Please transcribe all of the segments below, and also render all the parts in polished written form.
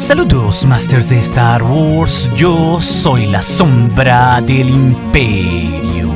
Saludos, Masters de Star Wars. Yo soy la sombra del Imperio.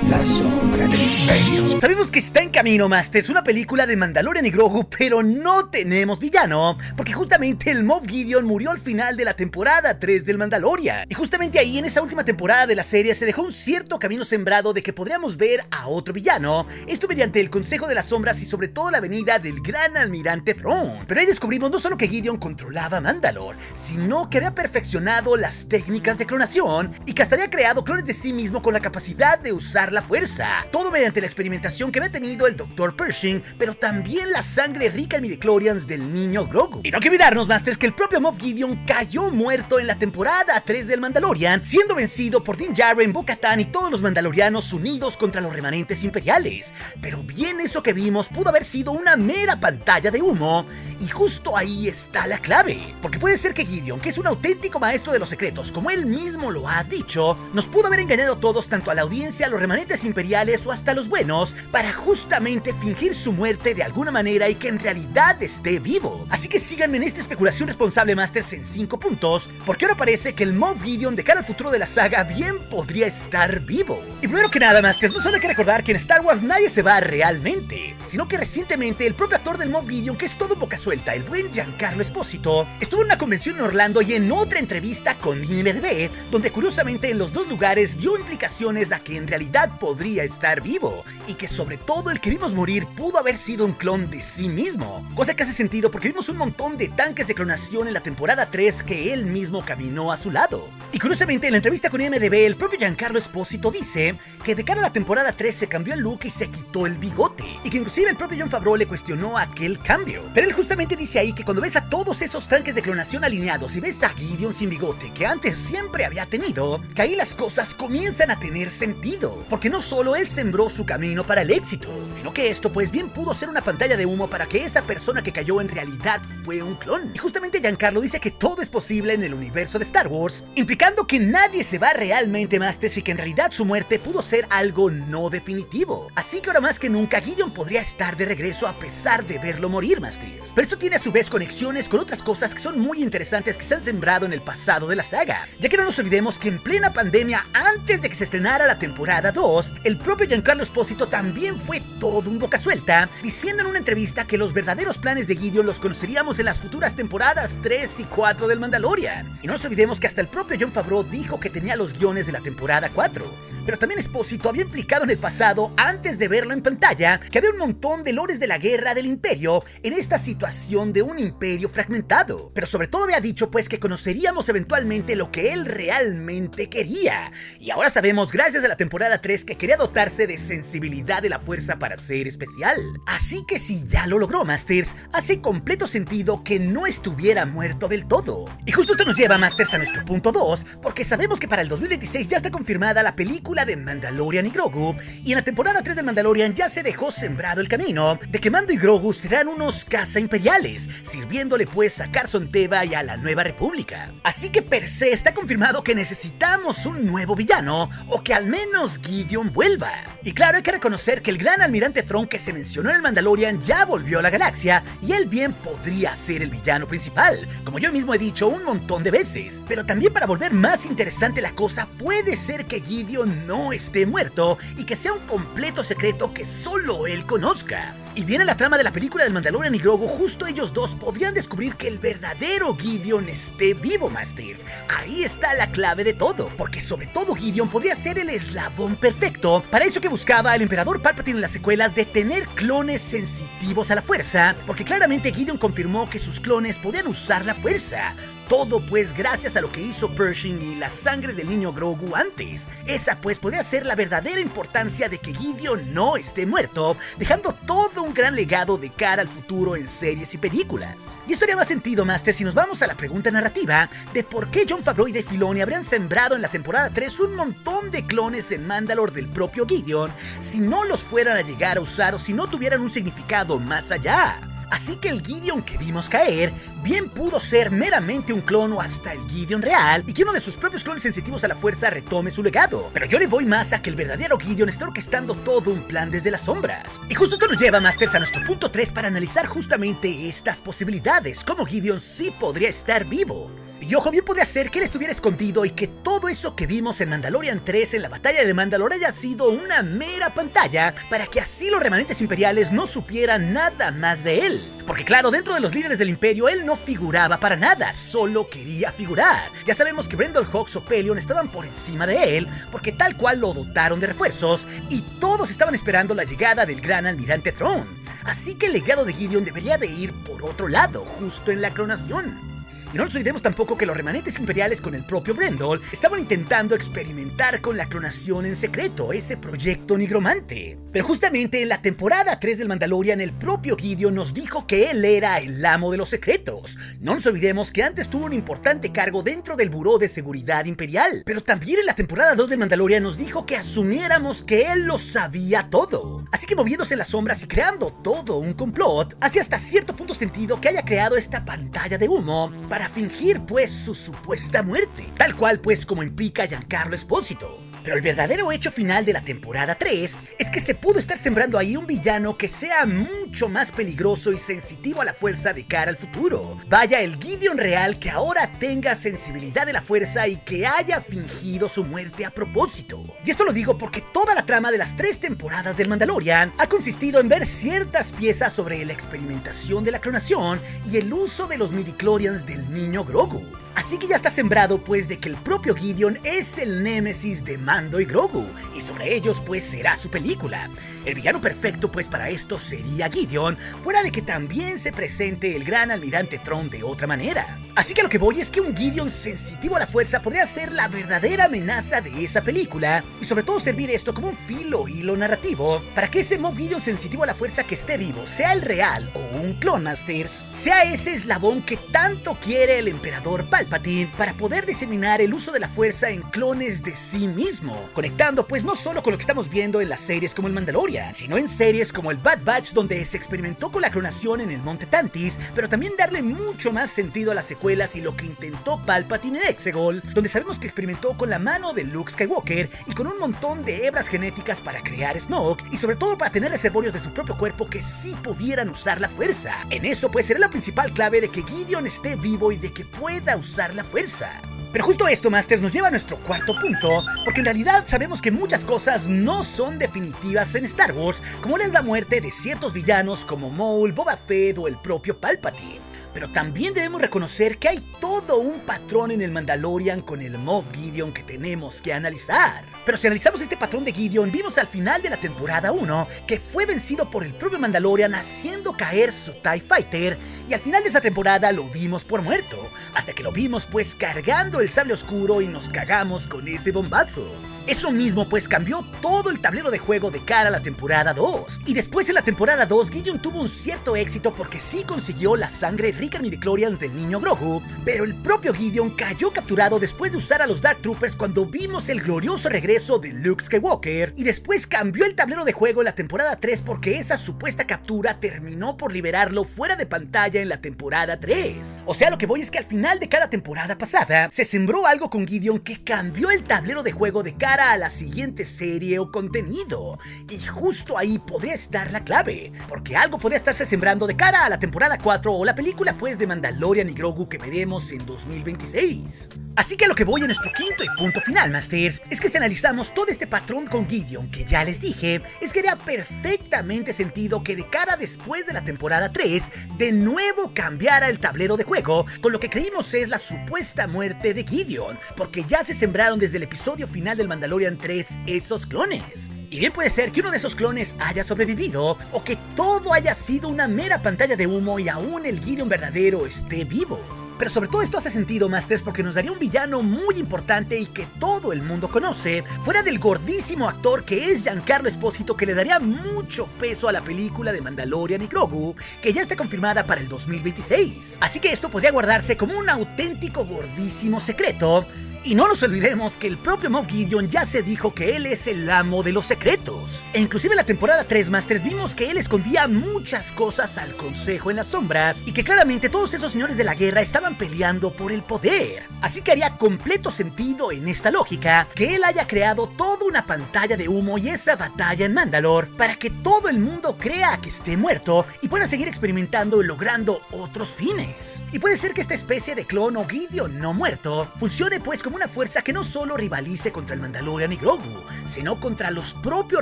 La sombra del Imperio. Sabemos que está en camino, Masters, una película de Mandalorian y Grogu, pero no tenemos villano, porque justamente el Moff Gideon murió al final de la temporada 3 del Mandalorian. Y justamente ahí, en esa última temporada de la serie, se dejó un cierto camino sembrado de que podríamos ver a otro villano, esto mediante el Consejo de las Sombras y sobre todo la venida del Gran Almirante Thrawn. Pero ahí descubrimos no solo que Gideon controlaba Mandalore, sino que había perfeccionado las técnicas de clonación y que hasta había creado clones de sí mismo con la capacidad de usar la fuerza. Todo mediante la experimentación que había tenido el Dr. Pershing, pero también la sangre rica en midichlorians del niño Grogu. Y no hay que olvidarnos, Masters, que el propio Moff Gideon cayó muerto en la temporada 3 del Mandalorian, siendo vencido por Din Djarin, Bo-Katan y todos los mandalorianos unidos contra los remanentes imperiales. Pero bien, eso que vimos pudo haber sido una mera pantalla de humo, y justo ahí está la clave. Porque puede ser que Gideon, que es un auténtico maestro de los secretos, como él mismo lo ha dicho, nos pudo haber engañado a todos, tanto a la audiencia, a los remanentes imperiales o hasta a los buenos, para justamente fingir su muerte de alguna manera y que en realidad esté vivo. Así que síganme en esta especulación responsable, Masters, en 5 puntos, porque ahora parece que el Moff Gideon de cara al futuro de la saga bien podría estar vivo. Y primero que nada, Masters, no solo hay que recordar que en Star Wars nadie se va realmente, sino que recientemente el propio actor del Moff Gideon, que es todo boca suelta, el buen Giancarlo Esposito, estuvo en una convención en Orlando y en otra entrevista con IMDb, donde curiosamente en los dos lugares dio implicaciones a que en realidad podría estar vivo, y que sobre todo el que vimos morir pudo haber sido un clon de sí mismo, cosa que hace sentido porque vimos un montón de tanques de clonación en la temporada 3 que él mismo caminó a su lado. Y curiosamente en la entrevista con IMDb el propio Giancarlo Esposito dice que de cara a la temporada 3 se cambió el look y se quitó el bigote, y que inclusive el propio Jon Favreau le cuestionó aquel cambio. Pero él justamente dice ahí que cuando ves a todos esos tanques de clonación alineados y ves a Gideon sin bigote que antes siempre había tenido, que ahí las cosas comienzan a tener sentido, porque no solo él sembró su camino para el éxito, sino que esto pues bien pudo ser una pantalla de humo para que esa persona que cayó en realidad fue un clon. Y justamente Giancarlo dice que todo es posible en el universo de Star Wars, implicando que nadie se va realmente, Masters, y que en realidad su muerte pudo ser algo no definitivo. Así que ahora más que nunca Gideon podría estar de regreso a pesar de verlo morir, Masters. Pero esto tiene a su vez conexiones con otras cosas que son muy interesantes que se han sembrado en el pasado de la saga, ya que no nos olvidemos que en plena pandemia, antes de que se estrenara la temporada 2, el propio Giancarlo Esposito también fue todo un boca suelta, diciendo en una entrevista que los verdaderos planes de Gideon los conoceríamos en las futuras temporadas 3 y 4 del Mandalorian. Y no nos olvidemos que hasta el propio Jon Favreau dijo que tenía los guiones de la temporada 4. Pero también Esposito había implicado en el pasado, antes de verlo en pantalla, que había un montón de lores de la guerra del imperio en esta situación de un imperio fragmentado. Pero sobre todo había dicho pues que conoceríamos eventualmente lo que él realmente quería. Y ahora sabemos, gracias a la temporada 3, que quería dotarse de sensibilidad de la fuerza para ser especial. Así que si ya lo logró, Masters, hace completo sentido que no estuviera muerto del todo. Y justo esto nos lleva, Masters, a nuestro punto 2, porque sabemos que para el 2026 ya está confirmada la película de Mandalorian y Grogu, y en la temporada 3 de Mandalorian ya se dejó sembrado el camino de que Mando y Grogu serán unos caza imperiales, sirviéndole pues a Carson Teva y a la Nueva República. Así que per se está confirmado que necesitamos un nuevo villano, o que al menos Gideon vuelva. Y claro, hay que reconocer que el Gran Almirante Thrawn que se mencionó en el Mandalorian ya volvió a la galaxia, y él bien podría ser el villano principal, como yo mismo he dicho un montón de veces. Pero también, para volver más interesante la cosa, puede ser que Gideon no esté muerto y que sea un completo secreto que solo él conozca. Y bien, en la trama de la película del Mandalorian y Grogu, justo ellos dos podrían descubrir que el verdadero Gideon esté vivo, Masters. Ahí está la clave de todo, porque sobre todo Gideon podría ser el eslabón perfecto para eso que buscaba el emperador Palpatine en las secuelas, de tener clones sensitivos a la fuerza, porque claramente Gideon confirmó que sus clones podían usar la fuerza. Todo pues gracias a lo que hizo Pershing y la sangre del niño Grogu antes. Esa pues podría ser la verdadera importancia de que Gideon no esté muerto, dejando todo un gran legado de cara al futuro en series y películas. Y esto haría más sentido, Master, si nos vamos a la pregunta narrativa de por qué Jon Favreau y Dave Filoni habrían sembrado en la temporada 3 un montón de clones en Mandalore del propio Gideon, si no los fueran a llegar a usar o si no tuvieran un significado más allá. Así que el Gideon que vimos caer bien pudo ser meramente un clon o hasta el Gideon real y que uno de sus propios clones sensitivos a la fuerza retome su legado. Pero yo le voy más a que el verdadero Gideon está orquestando todo un plan desde las sombras. Y justo esto nos lleva, Masters, a nuestro punto 3 para analizar justamente estas posibilidades, cómo Gideon sí podría estar vivo. Y ojo, bien podría ser que él estuviera escondido y que todo eso que vimos en Mandalorian 3 en la batalla de Mandalore haya sido una mera pantalla para que así los remanentes imperiales no supieran nada más de él. Porque claro, dentro de los líderes del imperio él no figuraba para nada, solo quería figurar. Ya sabemos que Brendol Hux o Pellaeon estaban por encima de él porque tal cual lo dotaron de refuerzos y todos estaban esperando la llegada del gran almirante Thrawn. Así que el legado de Gideon debería de ir por otro lado, justo en la clonación. Y no nos olvidemos tampoco que los remanentes imperiales con el propio Brendol estaban intentando experimentar con la clonación en secreto, ese proyecto nigromante. Pero justamente en la temporada 3 del Mandalorian el propio Gideon nos dijo que él era el amo de los secretos. No nos olvidemos que antes tuvo un importante cargo dentro del Buró de Seguridad Imperial. Pero también en la temporada 2 del Mandalorian nos dijo que asumiéramos que él lo sabía todo. Así que moviéndose en las sombras y creando todo un complot, hace hasta cierto punto sentido que haya creado esta pantalla de humo para fingir pues su supuesta muerte, tal cual pues como implica Giancarlo Esposito. Pero el verdadero hecho final de la temporada 3 es que se pudo estar sembrando ahí un villano que sea mucho más peligroso y sensitivo a la fuerza de cara al futuro. Vaya, el Gideon real que ahora tenga sensibilidad de la fuerza y que haya fingido su muerte a propósito. Y esto lo digo porque toda la trama de las 3 temporadas del Mandalorian ha consistido en ver ciertas piezas sobre la experimentación de la clonación y el uso de los midichlorians del niño Grogu. Así que ya está sembrado pues de que el propio Gideon es el némesis de Mando y Grogu, y sobre ellos pues será su película. El villano perfecto pues para esto sería Gideon, fuera de que también se presente el gran almirante Thrawn de otra manera. Así que a lo que voy es que un Gideon sensitivo a la fuerza podría ser la verdadera amenaza de esa película, y sobre todo servir esto como un filo hilo narrativo, para que ese Moff Gideon sensitivo a la fuerza que esté vivo, sea el real o un clon, Masters, sea ese eslabón que tanto quiere el emperador Palpatine para poder diseminar el uso de la fuerza en clones de sí mismo, conectando pues no solo con lo que estamos viendo en las series como el Mandalorian, sino en series como el Bad Batch, donde se experimentó con la clonación en el Monte Tantis, pero también darle mucho más sentido a las secuelas y lo que intentó Palpatine en Exegol, donde sabemos que experimentó con la mano de Luke Skywalker y con un montón de hebras genéticas para crear Snoke, y sobre todo para tener reservorios de su propio cuerpo que sí pudieran usar la fuerza. En eso pues será la principal clave de que Gideon esté vivo y de que pueda usar la fuerza. Pero justo esto, Masters, nos lleva a nuestro cuarto punto, porque en realidad sabemos que muchas cosas no son definitivas en Star Wars, como es la muerte de ciertos villanos como Maul, Boba Fett o el propio Palpatine. Pero también debemos reconocer que hay todo un patrón en el Mandalorian con el Moff Gideon que tenemos que analizar. Pero si analizamos este patrón de Gideon, vimos al final de la temporada 1 que fue vencido por el propio Mandalorian haciendo caer su TIE Fighter, y al final de esa temporada lo dimos por muerto, hasta que lo vimos pues cargando el sable oscuro y nos cagamos con ese bombazo. Eso mismo pues cambió todo el tablero de juego de cara a la temporada 2. Y después en la temporada 2 Gideon tuvo un cierto éxito porque sí consiguió la sangre rica en midichlorians del niño Grogu, pero el propio Gideon cayó capturado después de usar a los Dark Troopers cuando vimos el glorioso regreso de Luke Skywalker, y después cambió el tablero de juego en la temporada 3 porque esa supuesta captura terminó por liberarlo fuera de pantalla en la temporada 3. O sea, lo que voy es que al final de cada temporada pasada se sembró algo con Gideon que cambió el tablero de juego de cara a la siguiente serie o contenido, y justo ahí podría estar la clave, porque algo podría estarse sembrando de cara a la temporada 4 o la película pues de Mandalorian y Grogu que veremos en 2026. Así que a lo que voy en nuestro quinto y punto final, Masters, es que si analizamos todo este patrón con Gideon que ya les dije, es que haría perfectamente sentido que de cara después de la temporada 3 de nuevo cambiara el tablero de juego con lo que creímos es la supuesta muerte de Gideon, porque ya se sembraron desde el episodio final del Mandalorian 3 esos clones. Y bien puede ser que uno de esos clones haya sobrevivido, o que todo haya sido una mera pantalla de humo y aún el Gideon verdadero esté vivo. Pero sobre todo esto hace sentido, Masters, porque nos daría un villano muy importante y que todo el mundo conoce, fuera del gordísimo actor que es Giancarlo Esposito, que le daría mucho peso a la película de Mandalorian y Grogu, que ya está confirmada para el 2026. Así que esto podría guardarse como un auténtico gordísimo secreto, Y no nos olvidemos que el propio Moff Gideon ya se dijo que él es el amo de los secretos. E inclusive en la temporada 3 Masters vimos que él escondía muchas cosas al Consejo en las sombras y que claramente todos esos señores de la guerra estaban peleando por el poder. Así que haría completo sentido en esta lógica que él haya creado toda una pantalla de humo y esa batalla en Mandalore para que todo el mundo crea que esté muerto y pueda seguir experimentando y logrando otros fines. Y puede ser que esta especie de clon o Gideon no muerto funcione pues como una fuerza que no solo rivalice contra el Mandalorian y Grogu, sino contra los propios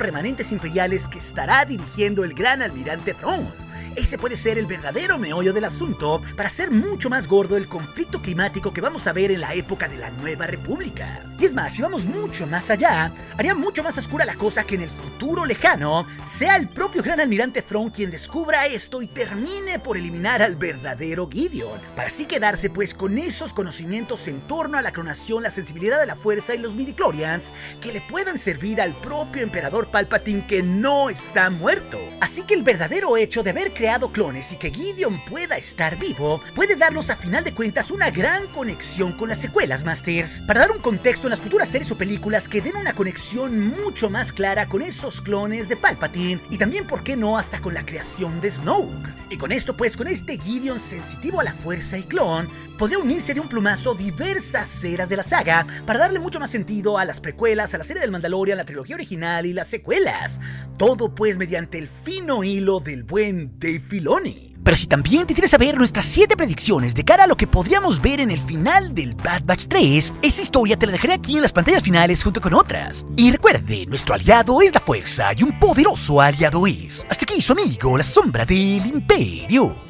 remanentes imperiales que estará dirigiendo el gran almirante Thrawn. Ese puede ser el verdadero meollo del asunto para hacer mucho más gordo el conflicto climático que vamos a ver en la época de la Nueva República. Y es más, si vamos mucho más allá, haría mucho más oscura la cosa que en el futuro lejano sea el propio gran almirante Thrawn quien descubra esto y termine por eliminar al verdadero Gideon, para así quedarse pues con esos conocimientos en torno a la clonación, la sensibilidad de la fuerza y los midichlorians que le puedan servir al propio emperador Palpatine que no está muerto. Así que el verdadero hecho de haber creado clones y que Gideon pueda estar vivo puede darnos a final de cuentas una gran conexión con las secuelas, Masters, para dar un contexto en las futuras series o películas que den una conexión mucho más clara con esos clones de Palpatine y también, por qué no, hasta con la creación de Snoke. Y con esto pues, con este Gideon sensitivo a la fuerza y clon, podría unirse de un plumazo diversas eras de la saga para darle mucho más sentido a las precuelas, a la serie del Mandalorian, la trilogía original y las secuelas. Todo pues mediante el fino hilo del buen Dave Filoni. Pero si también te quieres saber nuestras 7 predicciones de cara a lo que podríamos ver en el final del Bad Batch 3, esa historia te la dejaré aquí en las pantallas finales junto con otras. Y recuerde, nuestro aliado es la fuerza y un poderoso aliado es. Hasta aquí su amigo, la sombra del Imperio.